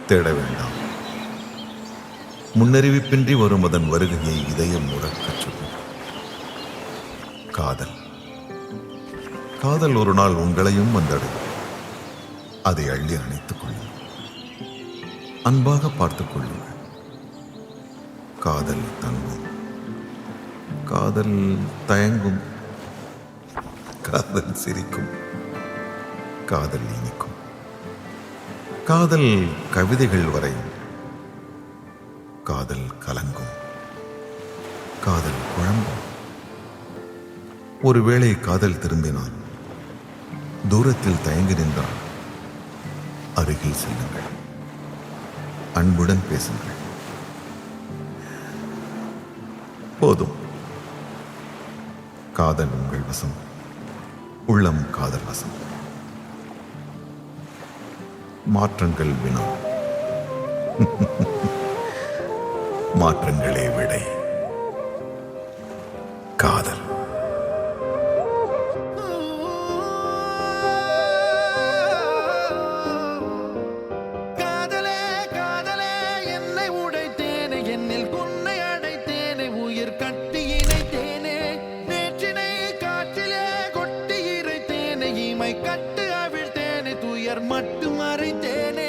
தேட வேண்டாம். முன்னறிவிப்பின்றி வரும் அதன் வருகையை இதயம் உறக்கச் சொல்லும். காதல் காதல் ஒரு நாள் உங்களையும் வந்தடையும். அதை அள்ளி அணைத்துக் கொள்ளும். அன்பாக பார்த்துக் கொள்ளுங்கள். காதல் தங்கும். காதல் தயங்கும். காதல் சிரிக்கும். காதல் இனிக்கும். காதல் கவிதைகள் வரையும். காதல் கலங்கும். காதல் குழம்பும். ஒருவேளை காதல் திரும்பினால், தூரத்தில் தயங்கி நின்றால் அருகில் செல்லுங்கள். அன்புடன் பேசுங்கள். போதும். காதல் உங்கள் வசம். உள்ளம் காதல் வசம். மாற்றங்கள் வினா. மாற்றங்களே விடை. காதல். காதலே காதலே என்னை உடைத்தேனே, என்னில் உன்னை அடைத்தேனே, உயிர் கட்டி இணைத்தேனே, நேற்றினை காற்றிலே கொட்டி இறைத்தேனே, இமை கட்டு அவிழ்த்தேனே, துயர் மட்டும் மறைத்தேனே.